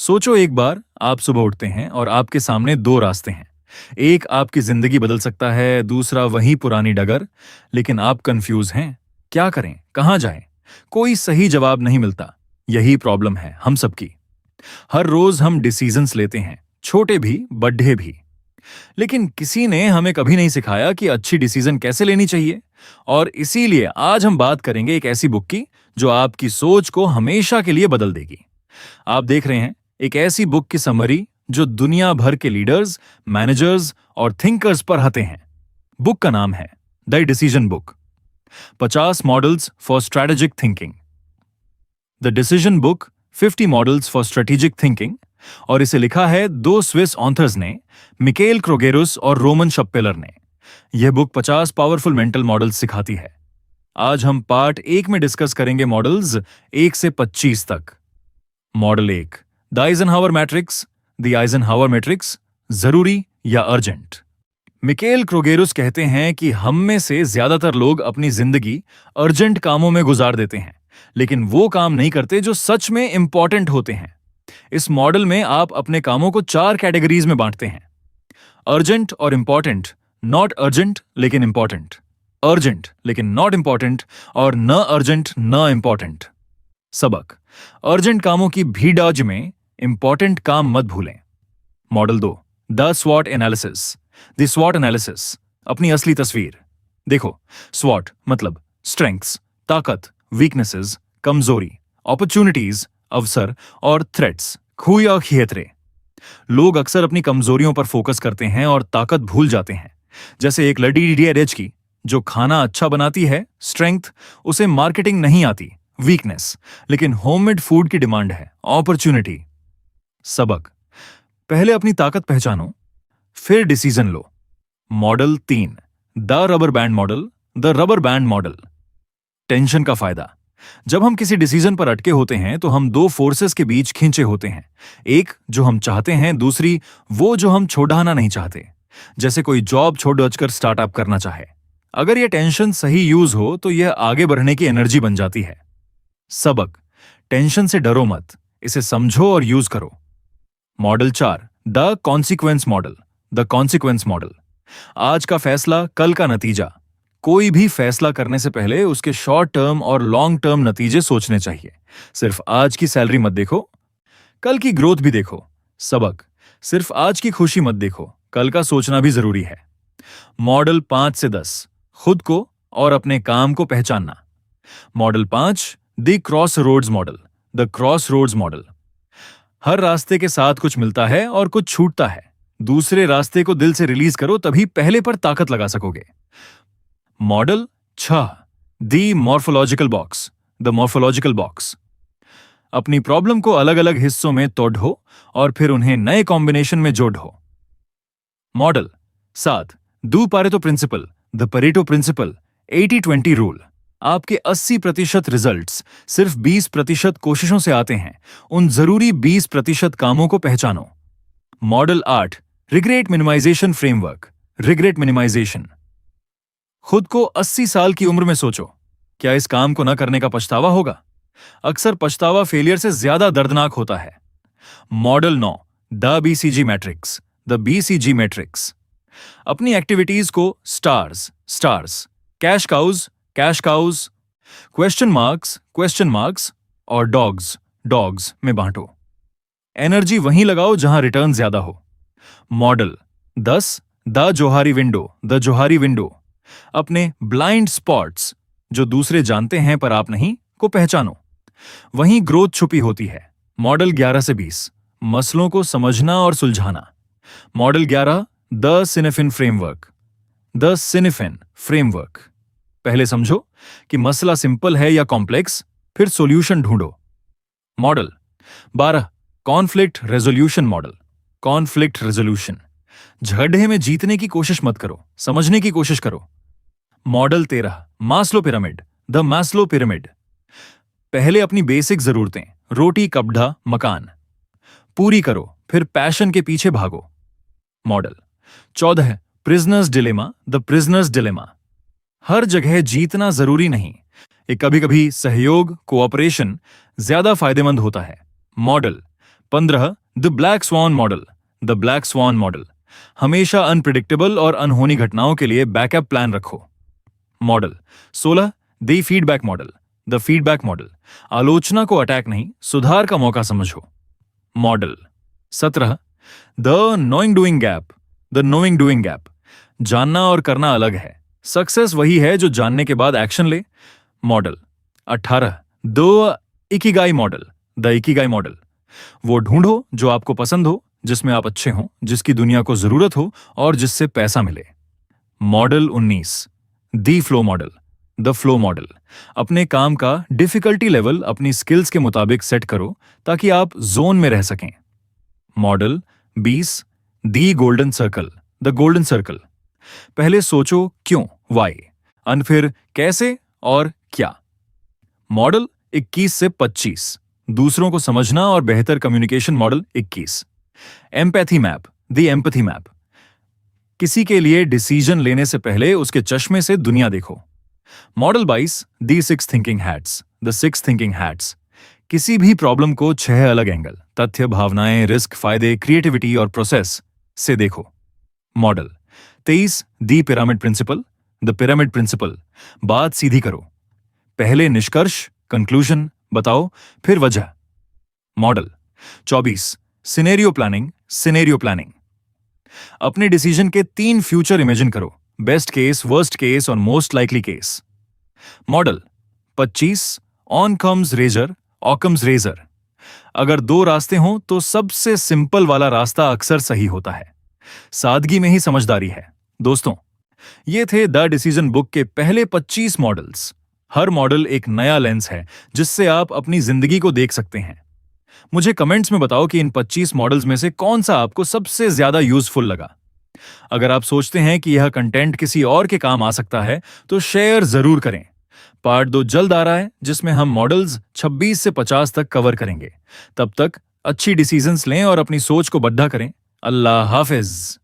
सोचो एक बार आप सुबह उठते हैं और आपके सामने दो रास्ते हैं। एक आपकी जिंदगी बदल सकता है, दूसरा वही पुरानी डगर। लेकिन आप कंफ्यूज हैं। क्या करें, कहाँ जाएं? कोई सही जवाब नहीं मिलता। यही प्रॉब्लम है हम सबकी। हर रोज हम डिसीजंस लेते हैं, छोटे भी बड़े भी। लेकिन किसी ने हमें कभी नहीं सिखाया कि अच्छी डिसीजन कैसे लेनी चाहिए। और इसीलिए आज हम बात करेंगे एक ऐसी बुक की जो आपकी सोच को हमेशा के लिए बदल देगी। आप देख रहे हैं एक ऐसी बुक की समरी जो दुनिया भर के लीडर्स, मैनेजर्स और थिंकर्स पर हते हैं। बुक का नाम है the decision book, 50 models for strategic thinking. The decision book 50 models for strategic thinking. और इसे लिखा है दो स्विस ऑथर्स ने, मिकेल क्रोगेरुस और रोमन शप्पेलर ने। यह बुक 50 पावरफुल मेंटल मॉडल्स सिखाती है। आज हम पार्ट 1 में डिस्कस करेंगे मॉडल्स 1 से 25 तक। Model 1, the Eisenhower matrix. The Eisenhower matrix, जरूरी या अर्जेंट। मिकेल क्रोगेरुस कहते हैं कि हम में से ज्यादातर लोग अपनी जिंदगी अर्जेंट कामों में गुजार देते हैं, लेकिन वो काम नहीं करते जो सच में इंपॉर्टेंट होते हैं। इस मॉडल में आप अपने कामों को 4 कैटेगरीज में बांटते हैं: अर्जेंट और इंपॉर्टेंट, नॉट अर्जेंट लेकिन इंपॉर्टेंट, अर्जेंट लेकिन नॉट इंपॉर्टेंट, और न अर्जेंट न इंपॉर्टेंट। सबक: अर्जेंट कामों की भीड़ में इंपॉर्टेंट काम मत भूलें। मॉडल 2, द स्वॉट एनालिसिस। द स्वॉट एनालिसिस, अपनी असली तस्वीर देखो। स्वॉट मतलब स्ट्रेंथ्स, ताकत, वीकनेसेस, कमजोरी, अपॉर्चुनिटीज, अवसर, और थ्रेट्स, खू या खियतरे। लोग अक्सर अपनी कमजोरियों पर फोकस करते हैं और ताकत भूल जाते हैं। जैसे एक लड़ी डीडीआरएच की जो खाना अच्छा बनाती है, स्ट्रेंथ, उसे मार्केटिंग नहीं आती, वीकनेस, लेकिन होममेड फूड की डिमांड है, अपॉर्चुनिटी। सबक: पहले अपनी ताकत पहचानो, फिर decision low. Model 3, the rubber band model. The rubber band model, tension का फायदा। जब हम किसी डिसीजन पर अटके होते हैं तो हम दो फोर्सेस के बीच खींचे होते हैं। एक जो हम चाहते हैं, दूसरी वो जो हम छोड़ाना नहीं चाहते। जैसे कोई जॉब छोड़ कर स्टार्टअप करना चाहे। अगर यह टेंशन सही यूज हो तो यह आगे बढ़ने की एनर्जी बन जाती है। सबक: टेंशन से डरो मत, इसे समझो और यूज करो। Model 4, the consequence model. The consequence model, आज का फैसला कल का नतीजा। कोई भी फैसला करने से पहले उसके शॉर्ट टर्म और लॉन्ग टर्म नतीजे सोचने चाहिए। सिर्फ आज की सैलरी मत देखो, कल की ग्रोथ भी देखो। सबक: सिर्फ आज की खुशी मत देखो, कल का सोचना भी जरूरी है। मॉडल 5 से 10, खुद को और अपने काम को पहचानना। Model 5, the cross roads model. The cross roads model, हर रास्ते के साथ कुछ मिलता है और कुछ छूटता है। दूसरे रास्ते को दिल से रिलीज करो, तभी पहले पर ताकत लगा सकोगे। Model 6, the morphological box. The morphological box, अपनी प्रॉब्लम को अलग अलग हिस्सों में तोड़ो और फिर उन्हें नए कॉम्बिनेशन में जोड़ो। Model 7, the Pareto principle. The Pareto principle, 80-20 rule. आपके 80% रिजल्ट्स सिर्फ 20% कोशिशों से आते हैं। उन जरूरी 20% कामों को पहचानो। Model 8, regret minimization framework. Regret minimization, खुद को 80 साल की उम्र में सोचो, क्या इस काम को न करने का पछतावा होगा? अक्सर पछतावा फेलियर से ज्यादा दर्दनाक होता है। Model 9, the BCG matrix. The BCG matrix, अपनी एक्टिविटीज को stars, cash cows, question marks और डॉग्स में बांटो। एनर्जी वहीं लगाओ जहां रिटर्न ज्यादा हो। Model 10, the Johari window. The Johari window, अपने ब्लाइंड स्पॉट्स जो दूसरे जानते हैं पर आप नहीं, को पहचानो। वहीं ग्रोथ छुपी होती है। मॉडल 11 से 20, मसलों को समझना और सुलझाना। Model 11, the Cynefin framework. The Cynefin framework, पहले समझो कि मसला सिंपल है या कॉम्प्लेक्स, फिर सॉल्यूशन ढूंढो। Model 12, conflict resolution model. Conflict resolution, झगड़े में जीतने की कोशिश मत करो, समझने की कोशिश करो। Model 13, Maslow pyramid. The Maslow pyramid, पहले अपनी बेसिक जरूरतें, रोटी कपड़ा मकान, पूरी करो, फिर पैशन के पीछे भागो। Model 14, prisoner's dilemma. The prisoner's dilemma, हर जगह जीतना जरूरी नहीं, कभी कभी सहयोग, कोऑपरेशन ज्यादा फायदेमंद होता है। Model 15 the black swan model. The black swan model, हमेशा अनप्रिडिक्टेबल और अनहोनी घटनाओं के लिए बैकअप प्लान रखो। Model 16 the feedback model. The feedback model, आलोचना को अटैक नहीं, सुधार का मौका समझो। Model 17 the knowing doing gap. The knowing doing gap, जानना और करना अलग है, सक्सेस वही है जो जानने के बाद एक्शन ले। Model 18 the Ikigai model. The Ikigai model, वो ढूंढो जो आपको पसंद हो, जिसमें आप अच्छे हो, जिसकी दुनिया को जरूरत हो और जिससे पैसा मिले। Model 19 the flow model. The flow model, अपने काम का डिफिकल्टी लेवल अपनी स्किल्स के मुताबिक सेट करो ताकि आप जोन में रह सकें। Model 20 the golden circle. The golden circle, पहले सोचो क्यों, वाई, फिर कैसे और क्या। मॉडल 21 से 25, दूसरों को समझना और बेहतर communication. Model 21 empathy map. The empathy map, किसी के लिए डिसीजन लेने से पहले उसके चश्मे से दुनिया देखो। Model 22 the six thinking hats. The six thinking hats, किसी भी प्रॉब्लम को 6 अलग एंगल, तथ्य, भावनाएं, रिस्क, फायदे, क्रिएटिविटी और प्रोसेस से देखो। Model 23 the pyramid principle. The pyramid principle, बात सीधी करो, पहले निष्कर्ष, कंक्लूजन बताओ, फिर वजह। Model 24 scenario planning. Scenario planning, अपने डिसीजन के 3 फ्यूचर इमेजिन करो, बेस्ट केस, वर्स्ट केस और most likely case. Model 25 Occam's razor, Occam's razor, अगर 2 रास्ते हों तो सबसे सिंपल वाला रास्ता अक्सर सही होता है। सादगी में ही समझदारी है। दोस्तों, ये थे द डिसीजन बुक के पहले 25 मॉडल्स। हर मॉडल एक नया लेंस है जिससे आप अपनी जिंदगी को देख सकते हैं। मुझे कमेंट्स में बताओ कि इन 25 मॉडल्स में से कौन सा आपको सबसे ज्यादा यूजफुल लगा। अगर आप सोचते हैं कि यह कंटेंट किसी और के काम आ सकता है तो शेयर जरूर करें। पार्ट 2 जल्द आ रहा है जिसमें हम मॉडल्स 26 से 50 तक कवर करेंगे। तब तक अच्छी डिसीजंस लें और अपनी सोच को बढ़ा करें। अल्लाह हाफिज।